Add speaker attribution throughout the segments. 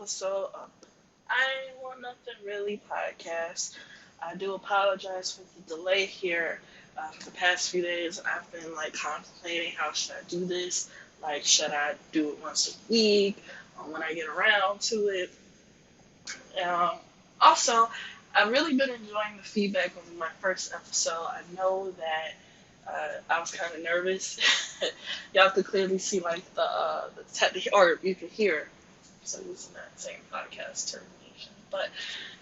Speaker 1: episode of I Ain't Want Nothing Really podcast. I do apologize for the delay here. For the past few days, I've been contemplating how should I do this. Should I do it once a week? When I get around to it. Um, Also, I've really been enjoying the feedback on my first episode. I know that I was kind of nervous. Y'all could clearly see the technical, or you could hear. So using that same podcast termination, but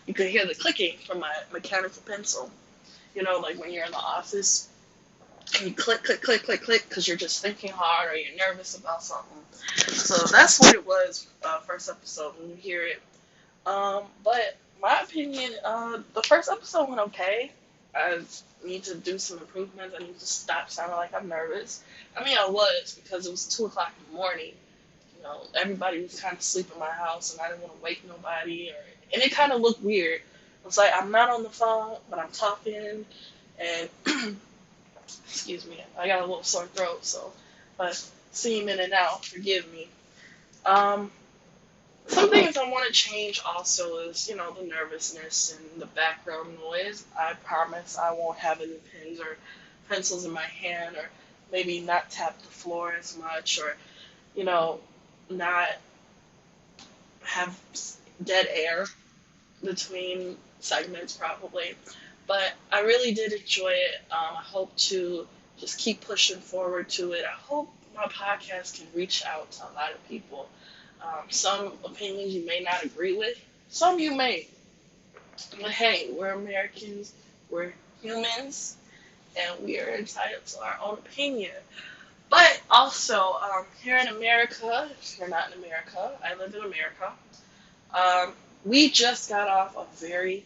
Speaker 1: you could hear the clicking from my mechanical pencil. Like when you're in the office and you click, click, click, click, click, because you're just thinking hard or you're nervous about something. So that's what it was. First episode when you hear it. But my opinion, the first episode went okay. I need to do some improvements. I need to stop sounding like I'm nervous. I mean, I was because it was 2 o'clock in the morning. Everybody was kind of asleep in my house, and I didn't want to wake nobody, and it kind of looked weird. It's like I'm not on the phone, but I'm talking, and excuse me, I got a little sore throat, so but seem in and out, forgive me. Um, some things I want to change also is, the nervousness and the background noise. I promise I won't have any pens or pencils in my hand, or maybe not tap the floor as much, or you know, not have dead air between segments probably. But I really did enjoy it. I hope to just keep pushing forward to it. I hope my podcast can reach out to a lot of people. Some opinions you may not agree with, some you may. But hey, we're Americans, we're humans, and we are entitled to our own opinion. But also, here in America, if you're not in America, I live in America, um, we just got off a very,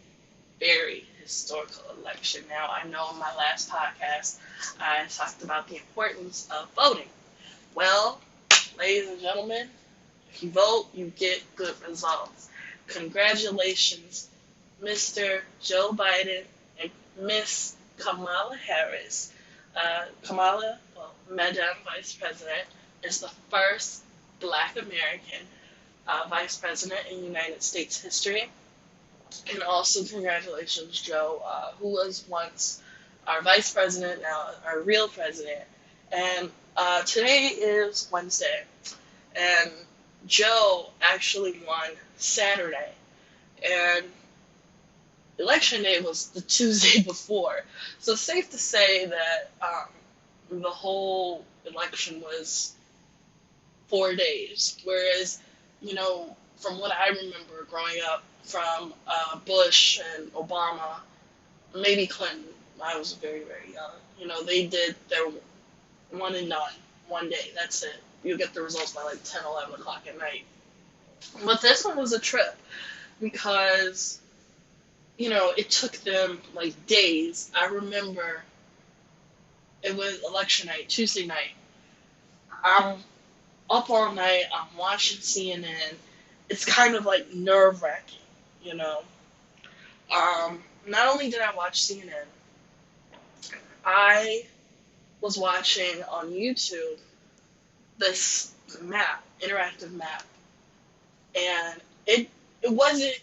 Speaker 1: very historical election. Now, I know in my last podcast, I talked about the importance of voting. Well, ladies and gentlemen, if you vote, you get good results. Congratulations, Mr. Joe Biden and Miss Kamala Harris. Kamala, well, Madam Vice President, is the first Black American Vice President in United States history. And also, congratulations, Joe, who was once our Vice President, now our real President. And today is Wednesday, and Joe actually won Saturday. And election day was the Tuesday before. So it's safe to say that the whole election was 4 days. Whereas, from what I remember growing up from Bush and Obama, maybe Clinton, I was very, very young. They did their one and done, 1 day. That's it. You'll get the results by 10, 11 o'clock at night. But this one was a trip because it took them days. I remember it was election night, Tuesday night. I'm up all night, I'm watching CNN. It's kind of nerve wracking, you know. Not only did I watch CNN, I was watching on YouTube this map, interactive map, and it wasn't.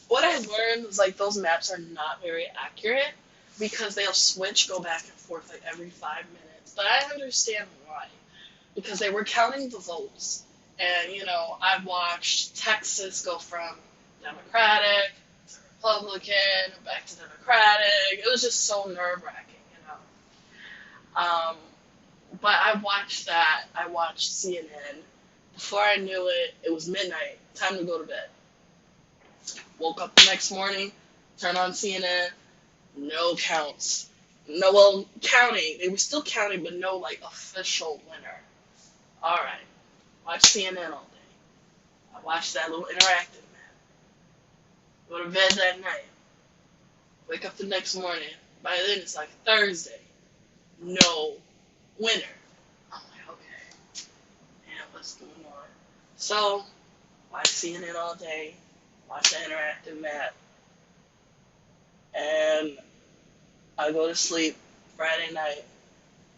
Speaker 1: What I learned was those maps are not very accurate because they'll switch, go back and forth every 5 minutes. But I understand why, because they were counting the votes, and I've watched Texas go from Democratic to Republican, back to Democratic. It was just so nerve wracking. Um, but I watched that. I watched CNN. Before I knew it, it was midnight. Time to go to bed. Woke up the next morning, turned on CNN, no counts. No, well, counting. They were still counting, but no, official winner. Alright. Watch CNN all day. I watched that little interactive map. Go to bed that night. Wake up the next morning. By then, it's Thursday. No winner. I'm okay. Man, what's going on? So, watch CNN all day. Watch the interactive map. And I go to sleep Friday night.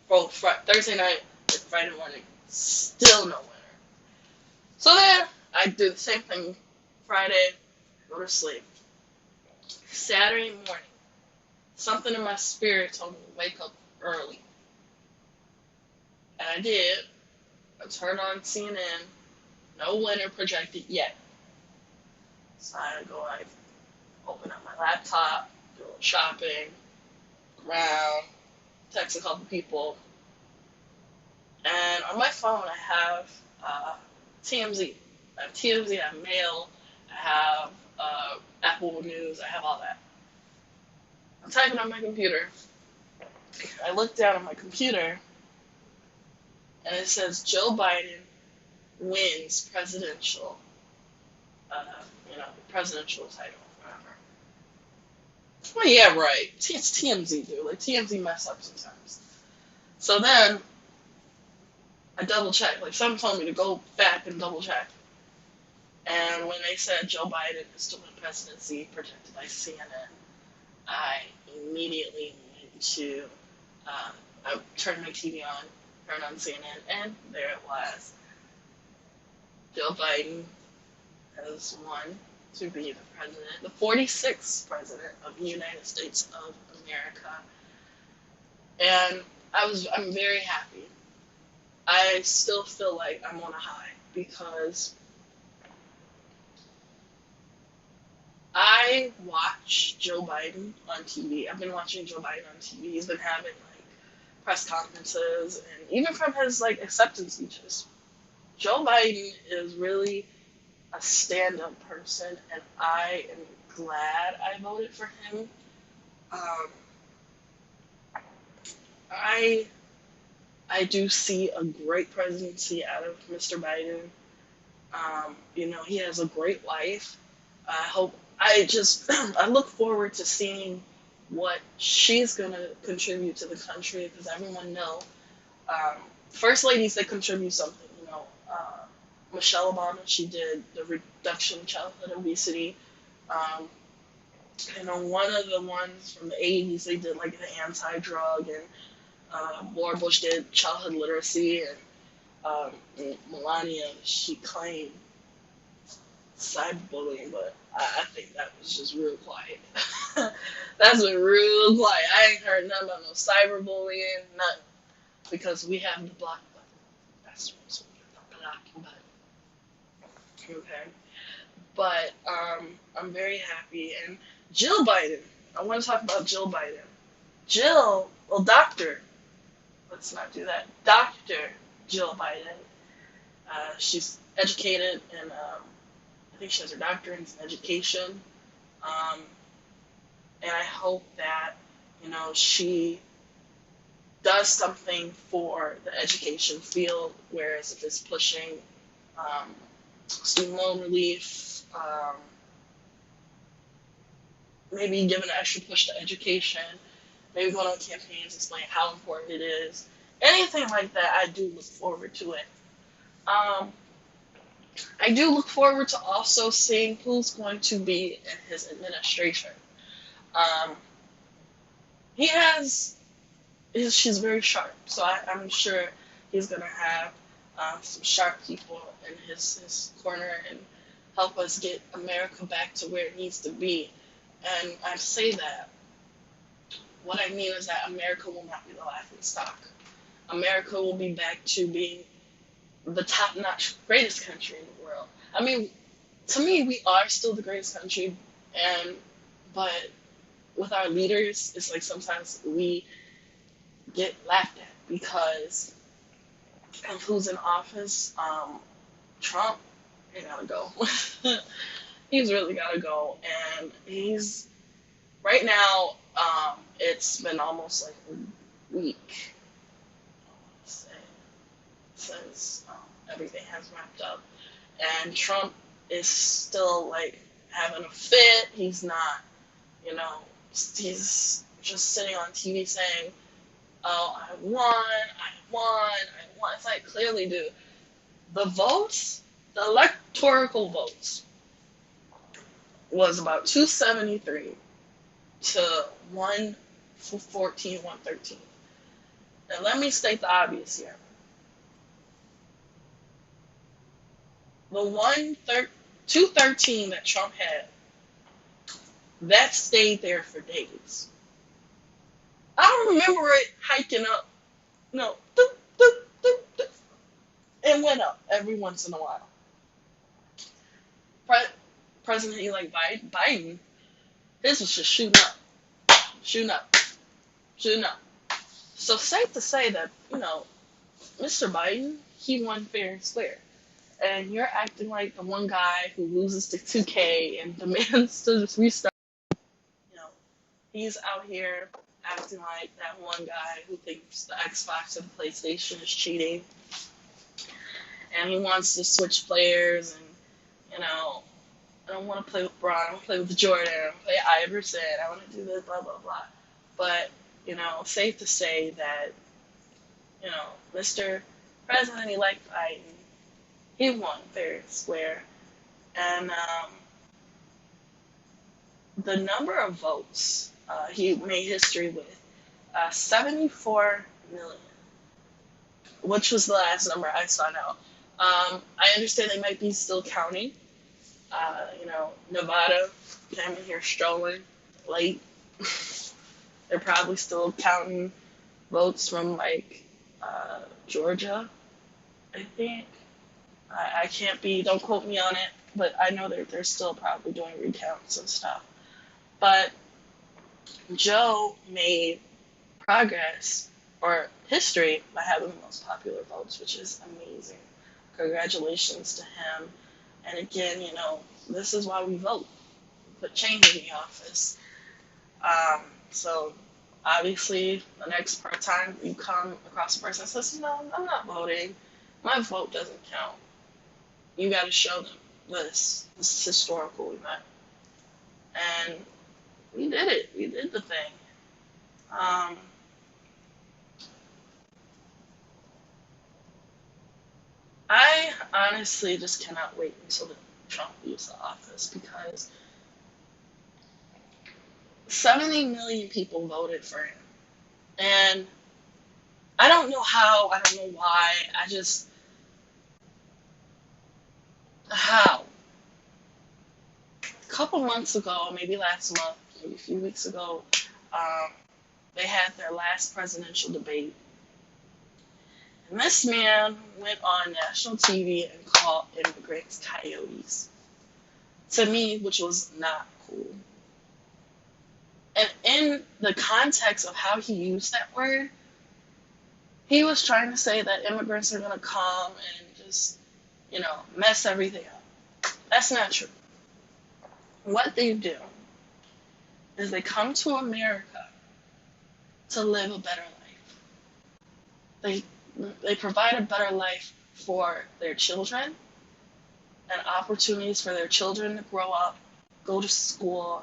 Speaker 1: Well, Thursday night, Friday morning. Still no winner. So then, I do the same thing Friday, go to sleep. Saturday morning, something in my spirit told me to wake up early. And I did. I turned on CNN. No winner projected yet. So I had to go like open up my laptop, do a little shopping, around, text a couple people. And on my phone I have TMZ. I have TMZ, I have Mail, I have Apple News, I have all that. I'm typing on my computer. I look down at my computer and it says Joe Biden wins presidential, uh, presidential title, whatever. Well, yeah, right. It's TMZ, dude. Like, TMZ mess up sometimes. So then, I double checked. Like, someone told me to go back and double check. And when they said Joe Biden is to win presidency projected by CNN, I immediately went to, I turned my TV on, turned on CNN, and there it was. Joe Biden has won to be the president, the 46th president of the United States of America. And I'm very happy. I still feel like I'm on a high because I watch Joe Biden on TV. I've been watching Joe Biden on TV. He's been having like press conferences and even from his like acceptance speeches. Joe Biden is really a stand-up person, and I am glad I voted for him. Um, I do see a great presidency out of Mr. Biden. He has a great life. I look forward to seeing what she's going to contribute to the country because everyone know, first ladies, they contribute something, Michelle Obama, she did the reduction of childhood obesity. Um, one of the ones from the 80s, they did like the anti-drug, and Laura Bush did childhood literacy, and Melania, she claimed cyberbullying, but I think that was just real quiet. That's been real quiet. I ain't heard nothing about no cyberbullying, nothing, because we have the block button. That's what's the block button. Okay. But I'm very happy. And Jill Biden, I want to talk about Jill Biden. Doctor, let's not do that. Dr. Jill Biden, she's educated in, I think she has her doctorate in education. And I hope that, she does something for the education field, whereas if it's pushing student loan relief, maybe giving an extra push to education, maybe going on campaigns, explaining how important it is. Anything like that, I do look forward to it. I do look forward to also seeing who's going to be in his administration. She's very sharp, so I'm sure he's going to have some sharp people in his corner and help us get America back to where it needs to be. And I say that, what I mean is that America will not be the laughing stock. America will be back to being the top-notch greatest country in the world. I mean, to me, we are still the greatest country, but with our leaders, it's like sometimes we get laughed at because of who's in office. Trump, he gotta go. He's really gotta go, and he's right now. It's been almost like a week since everything has wrapped up, and Trump is still like having a fit. He's not, he's just sitting on TV saying, "Oh, I won." It's like, clearly, dude, the electoral votes was about 273 to 114, 113. And let me state the obvious here. The 213 that Trump had, that stayed there for days. I don't remember it hiking up. No, doop, doop, doop, doop. It went up every once in a while. Pre- President-elect Biden, his was just shooting up, shooting up. So safe to say that, Mr. Biden, he won fair and square. And you're acting like the one guy who loses to 2K and demands to just restart. You know, he's out here acting like that one guy who thinks the Xbox and the PlayStation is cheating. And he wants to switch players and, I don't want to play with Braun, I want to play with Jordan, I want to play Iverson, I want to do this, blah, blah, blah. But, safe to say that, Mr. President-elect Biden, he won fair and square. And the number of votes he made history with, 74 million, which was the last number I saw now. I understand they might be still counting. Nevada came in here strolling late. They're probably still counting votes from Georgia, I think. I can't don't quote me on it, but I know they're still probably doing recounts and stuff. But Joe made progress or history by having the most popular votes, which is amazing. Congratulations to him. And again, this is why we vote. Put change in the office. So obviously, the next time you come across a person that says, "No, I'm not voting. My vote doesn't count." You got to show them this. This is historical event, and we did it. We did the thing. I honestly just cannot wait until Trump leaves the office because 70 million people voted for him. And I don't know how, I don't know why, how? A couple months ago, maybe last month, maybe a few weeks ago, they had their last presidential debate. And this man went on national TV and called immigrants coyotes. To me, which was not cool. And in the context of how he used that word, he was trying to say that immigrants are going to come and just, mess everything up. That's not true. What they do is they come to America to live a better life. They provide a better life for their children and opportunities for their children to grow up, go to school,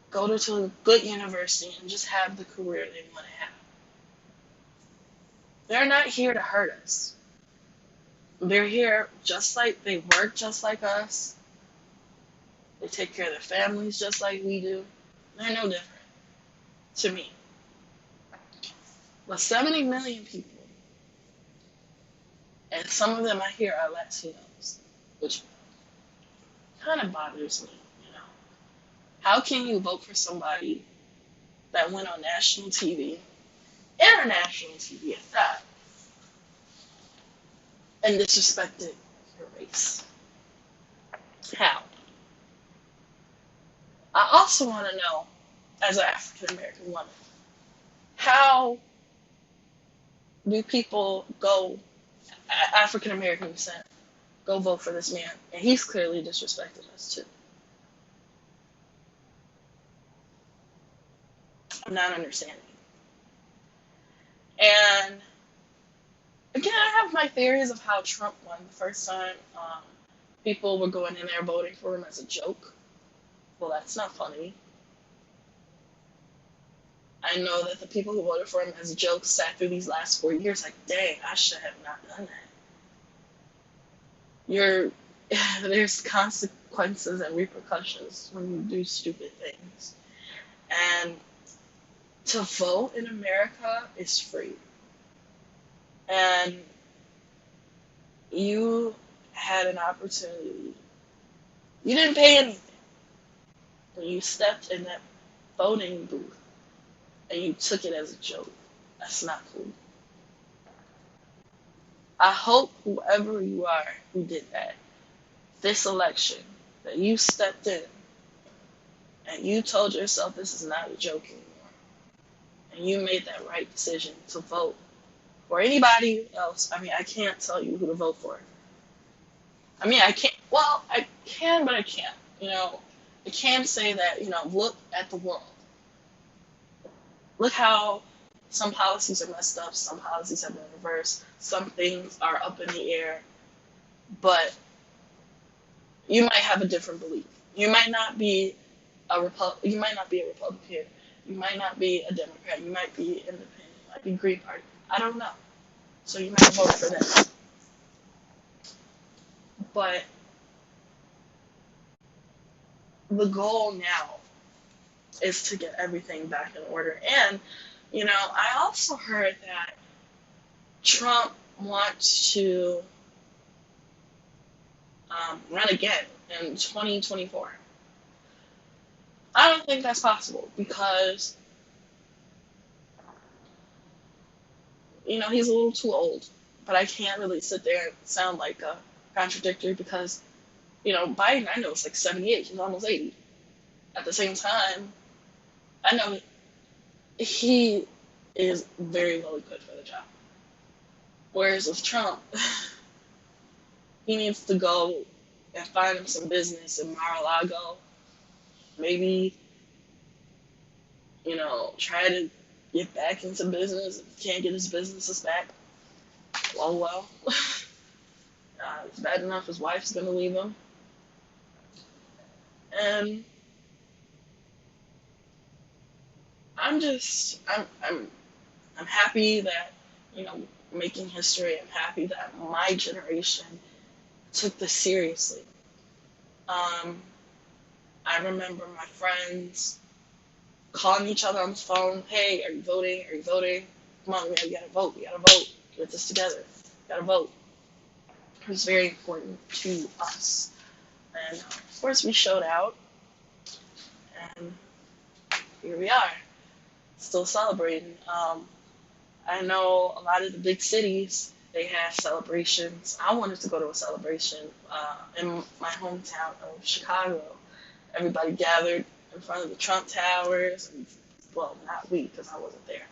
Speaker 1: go to a good university, and just have the career they want to have. They're not here to hurt us. They're here they work just like us. They take care of their families just like we do. They're no different to me. But 70 million people, and some of them I hear are Latinos, which kind of bothers me, How can you vote for somebody that went on national TV, international TV at that, and disrespected your race? How? I also want to know, as an African American woman, how do people African American descent, go vote for this man? And he's clearly disrespected us too. I'm not understanding. And again, I have my theories of how Trump won the first time. People were going in there voting for him as a joke. Well, that's not funny. I know that the people who voted for him as a joke sat through these last 4 years like, dang, I should have not done that. There's consequences and repercussions when you do stupid things. And to vote in America is free. And you had an opportunity You didn't pay anything when you stepped in that voting booth and you took it as a joke. That's not cool. I hope whoever you are who did that, this election, that you stepped in and you told yourself this is not a joke anymore. And you made that right decision to vote for anybody else. I mean, I can't tell you who to vote for. I mean, I can't. Well, I can, but I can't. I can say that, look at the world. Look how some policies are messed up, some policies have been reversed, some things are up in the air, but you might have a different belief. You might not be you might not be a Republican. You might not be a Democrat. You might be independent. You might be Green Party. I don't know. So you might vote for them. But the goal now is to get everything back in order. And, I also heard that Trump wants to run again in 2024. I don't think that's possible because, he's a little too old. But I can't really sit there and sound like a contradictory because, Biden, I know, is like 78. He's almost 80. At the same time, I know he is very well equipped for the job. Whereas with Trump, he needs to go and find him some business in Mar-a-Lago. Maybe, try to get back into business. If he can't get his businesses back, well. It's bad enough his wife's going to leave him. And I'm happy that, making history. I'm happy that my generation took this seriously. I remember my friends calling each other on the phone, hey, are you voting? Are you voting? Come on, we gotta vote. We gotta vote. Get this together. We gotta vote. It was very important to us. And of course we showed out. And here we are, still celebrating. I know a lot of the big cities, they have celebrations. I wanted to go to a celebration in my hometown of Chicago. Everybody gathered in front of the Trump Towers. And, well, not we, because I wasn't there.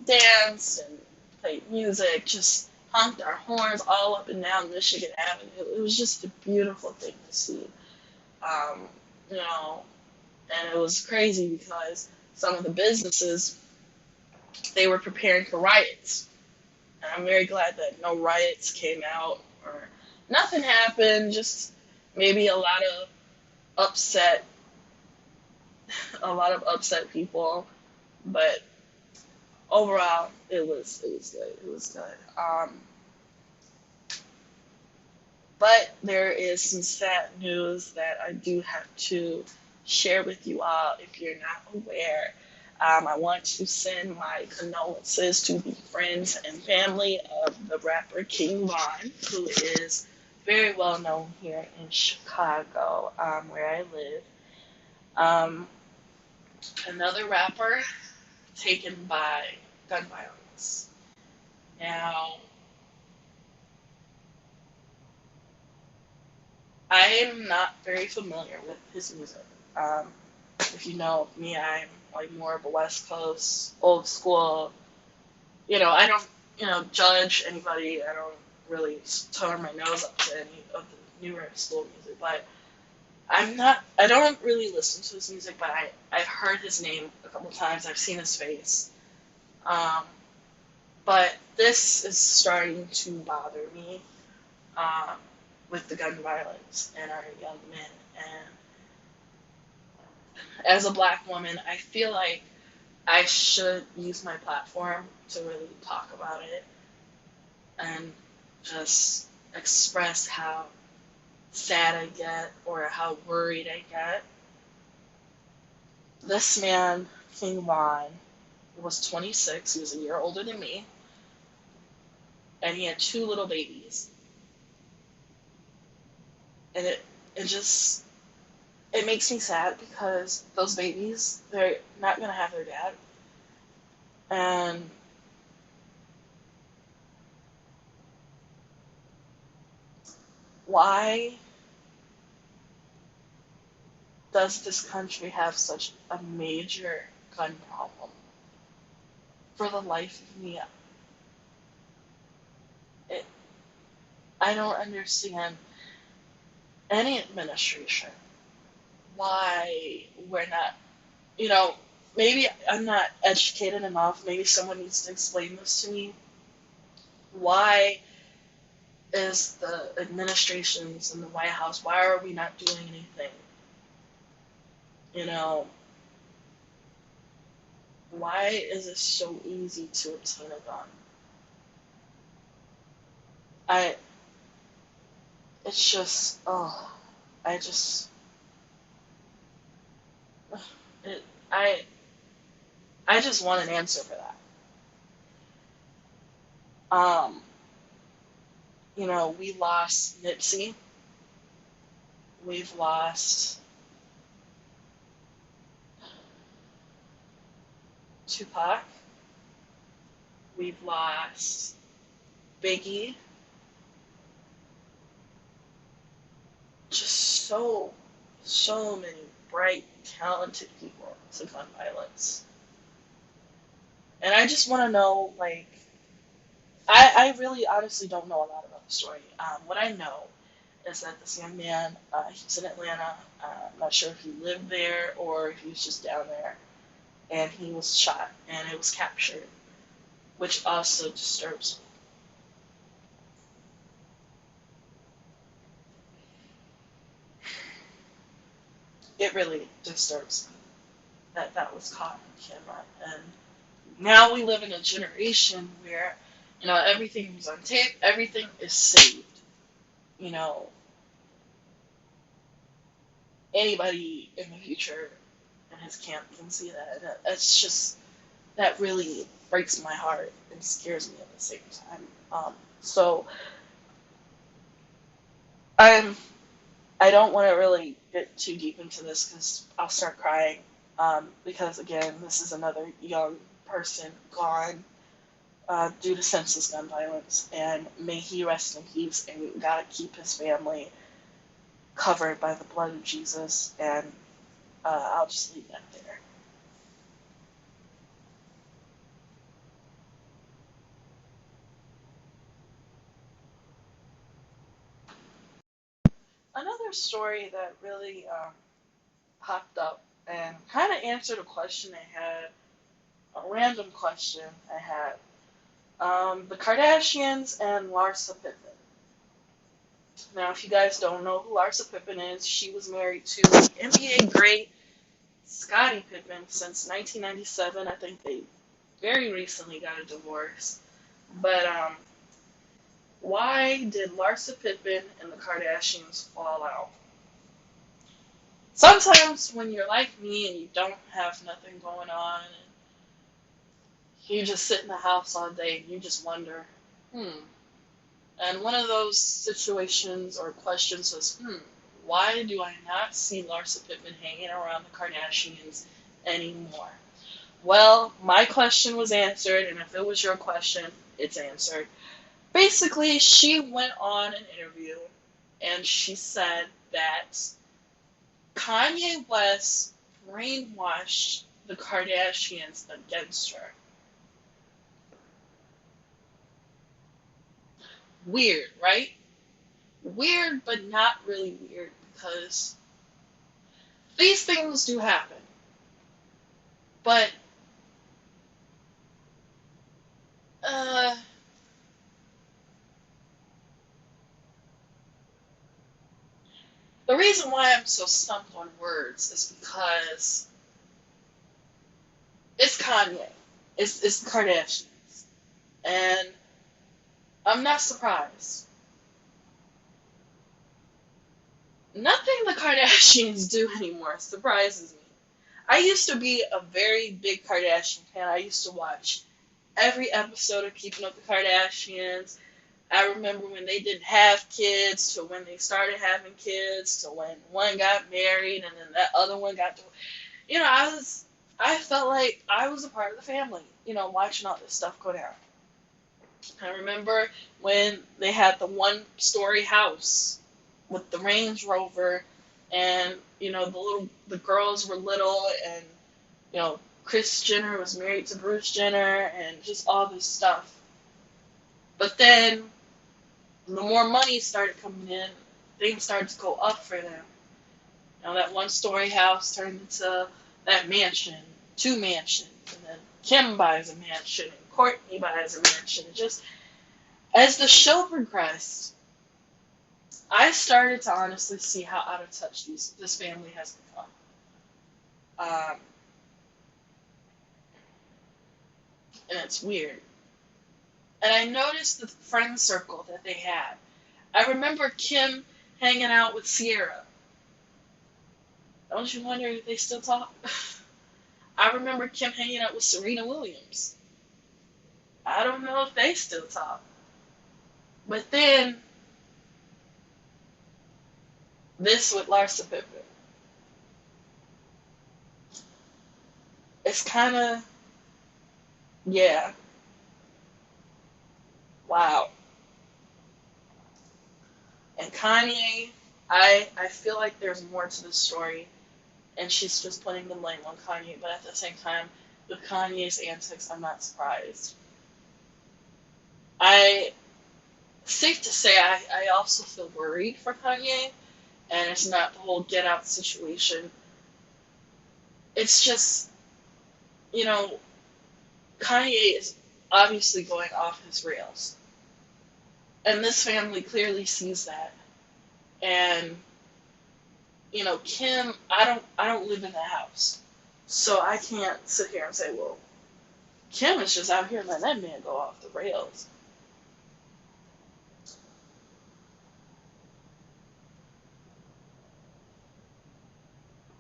Speaker 1: Danced and played music, just honked our horns all up and down Michigan Avenue. It was just a beautiful thing to see. And it was crazy because some of the businesses, they were preparing for riots. And I'm very glad that no riots came out or nothing happened, just maybe a lot of upset people. But overall, it was good. It was good. But there is some sad news that I do have to share with you all if you're not aware. I want to send my condolences to the friends and family of the rapper King Von, who is very well known here in Chicago, where I live. Another rapper taken by gun violence. Now, I am not very familiar with his music. If you know me, I'm like more of a West Coast, old school. I don't, judge anybody. I don't really turn my nose up to any of the newer school music. But I don't really listen to his music, but I've heard his name a couple times. I've seen his face. But this is starting to bother me with the gun violence and our young men. And as a black woman, I feel like I should use my platform to really talk about it and just express how sad I get or how worried I get. This man, King Von, was 26. He was a year older than me. And he had 2 little babies. And it just it makes me sad because those babies, they're not gonna have their dad. And why does this country have such a major gun problem? For the life of me, it, I don't understand any administration why we're not, you know, maybe I'm not educated enough. Maybe someone needs to explain this to me. Why is the administrations in the White House, why are we not doing anything? You know, why is it so easy to obtain a gun? I, it's just, oh, I just, it, I, I just want an answer for that. Um, we lost Nipsey, we've lost Tupac, we've lost Biggie, just so many bright, talented people to gun violence. And I just want to know, like, I really honestly don't know a lot about the story. What I know is that this young man, he's in Atlanta. I'm not sure if he lived there or if he was just down there. And he was shot and it was captured, which also disturbs me. It really disturbs me that that was caught on camera. And now we live in a generation where, everything is on tape, everything is saved. You know, anybody in the future in his camp can see that. That's just, that really breaks my heart and scares me at the same time. So I'm I don't want to really get too deep into this because I'll start crying. Because again, this is another young person gone due to senseless gun violence, and may he rest in peace. And God keep his family covered by the blood of Jesus. And I'll just leave that there. Another story that really popped up and kind of answered a question I had, a random question I had. The Kardashians and Larsa Pippen. Now, if you guys don't know who Larsa Pippen is, she was married to NBA great Scottie Pippen since 1997. I think they very recently got a divorce. But why did Larsa Pippen and the Kardashians fall out? Sometimes when you're like me and you don't have nothing going on, and you just sit in the house all day and you just wonder, hmm. And one of those situations or questions was, why do I not see Larsa Pippen hanging around the Kardashians anymore? Well, my question was answered, and if it was your question, it's answered. Basically, she went on an interview and she said that Kanye West brainwashed the Kardashians against her. Weird, right? Weird, but not really weird because these things do happen. But uh, the reason why I'm so stumped on words is because it's Kanye. It's the Kardashians. And I'm not surprised. Nothing the Kardashians do anymore surprises me. I used to be a very big Kardashian fan. I used to watch every episode of Keeping Up with the Kardashians. I remember when they didn't have kids, to when they started having kids, to when one got married and then that other one got to, I felt like I was a part of the family, watching all this stuff go down. I remember when they had the one-story house with the Range Rover, and the girls were little, and Kris Jenner was married to Bruce Jenner, and just all this stuff. But then the more money started coming in, things started to go up for them. That one-story house turned into that mansion, two mansions, and then Kim buys a mansion, and Courtney buys a mansion. Just as the show progressed, I started to honestly see how out of touch this family has become. Um, and it's weird. And I noticed the friend circle that they had. I remember Kim hanging out with Sierra. Don't you wonder if they still talk? I remember Kim hanging out with Serena Williams. I don't know if they still talk. But then, this with Larsa Pippen. It's kind of, yeah, wow. And Kanye, I feel like there's more to this story, and she's just putting the blame on Kanye, but at the same time, with Kanye's antics, I'm not surprised. I, safe to say, I also feel worried for Kanye, and it's not the whole get out situation. It's just, you know, Kanye is obviously going off his rails. And this family clearly sees that. And, Kim, I don't live in the house. So I can't sit here and say, well, Kim is just out here letting that man go off the rails.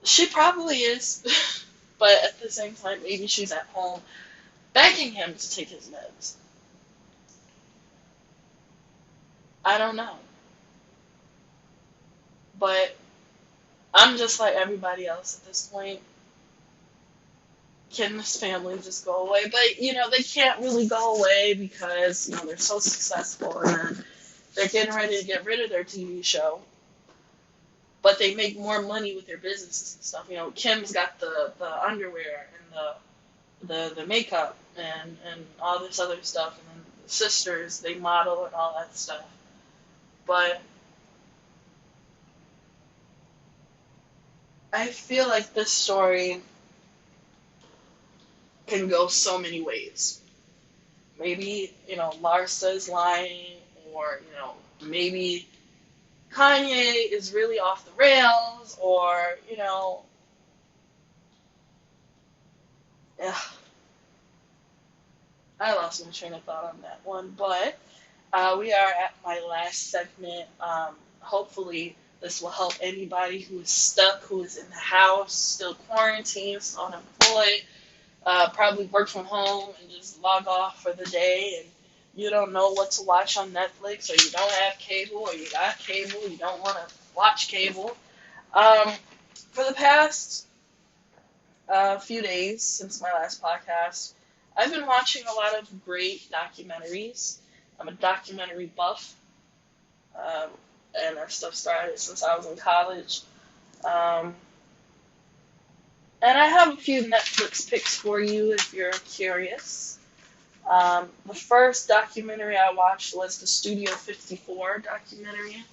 Speaker 1: She probably is. But at the same time, maybe she's at home begging him to take his meds. I don't know. But I'm just like everybody else at this point. Can this family just go away? But, they can't really go away because, they're so successful, and then they're getting ready to get rid of their TV show. But they make more money with their businesses and stuff. Kim's got the underwear and the makeup and all this other stuff, and then the sisters, they model and all that stuff. But I feel like this story can go so many ways. Maybe, Larsa is lying, or, maybe Kanye is really off the rails, or, ugh, I lost my train of thought on that one. But we are at my last segment. Hopefully, this will help anybody who is stuck, who is in the house, still quarantined, still unemployed, probably work from home and just log off for the day, and you don't know what to watch on Netflix, or you don't have cable, or you got cable, you don't want to watch cable. Um, for the past few days since my last podcast, I've been watching a lot of great documentaries. I'm a documentary buff, um, and that stuff started since I was in college. Um, and I have a few Netflix picks for you if you're curious. The first documentary I watched was the Studio 54 documentary.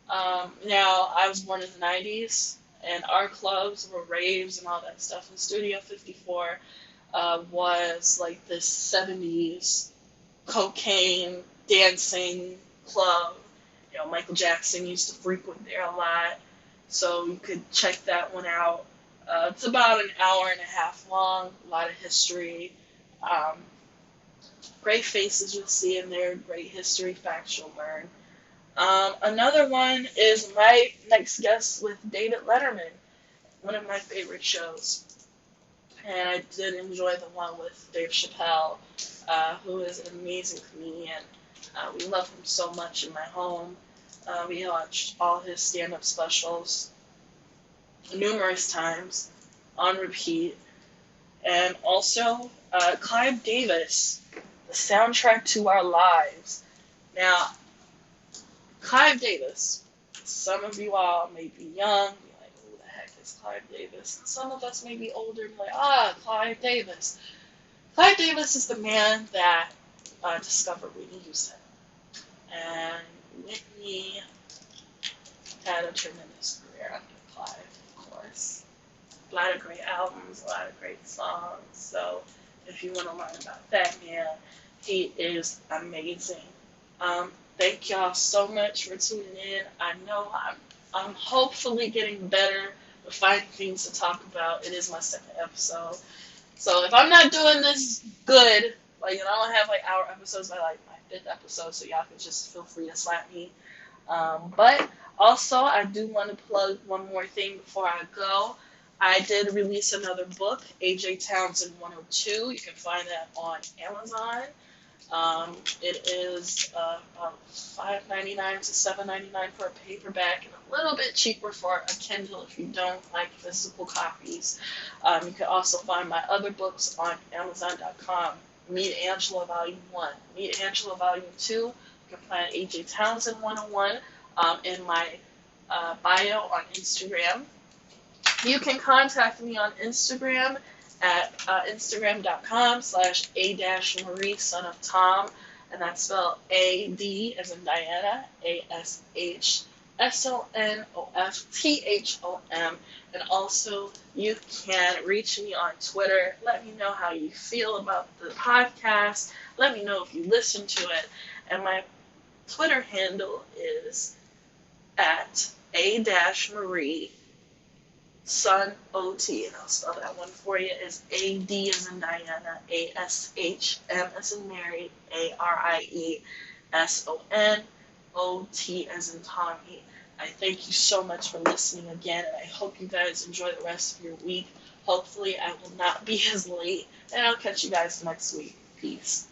Speaker 1: Now, I was born in the 90s, and our clubs were raves and all that stuff. And Studio 54 was like this 70s cocaine dancing club. Michael Jackson used to frequent there a lot, so you could check that one out. It's about an hour and a half long, a lot of history. Um, Great faces you'll see in there, great history facts you'll learn. Another one is my next guest with David Letterman, one of my favorite shows. And I did enjoy the one with Dave Chappelle, who is an amazing comedian. We love him so much in my home. We watched all his stand-up specials numerous times on repeat. And also, Clive Davis, the soundtrack to our lives. Now, Clive Davis, some of you all may be young, be like, who the heck is Clive Davis? And some of us may be older and be like, Clive Davis. Clive Davis is the man that discovered Whitney Houston. And Whitney had a tremendous career under Clive, of course. A lot of great albums, a lot of great songs. So if you want to learn about that man, he is amazing. Thank y'all so much for tuning in. I know I'm hopefully getting better at finding things to talk about. It is my second episode. So if I'm not doing this good, like, I don't have like hour episodes by like my fifth episode, so y'all can just feel free to slap me. But also, I do want to plug one more thing before I go. I did release another book, AJ Townsend 102. You can find that on Amazon. It is about $5.99 to $7.99 for a paperback, and a little bit cheaper for a Kindle if you don't like physical copies. You can also find my other books on Amazon.com. Meet Angela Volume 1. Meet Angela Volume 2. You can find AJ Townsend 101 in my bio on Instagram. You can contact me on Instagram at instagram.com/a-marie son of Tom, and that's spelled A-D as in Diana, ASHSONOFTHOM. And also, you can reach me on Twitter. Let me know how you feel about the podcast. Let me know if you listen to it. And my Twitter handle is at A-Marie Son OT, and I'll spell that one for you, is A-D as in Diana, A-S-H-M as in Mary, A-R-I-E-S-O-N-O-T as in Tommy. I thank you so much for listening again, and I hope you guys enjoy the rest of your week. Hopefully I will not be as late, and I'll catch you guys next week. Peace.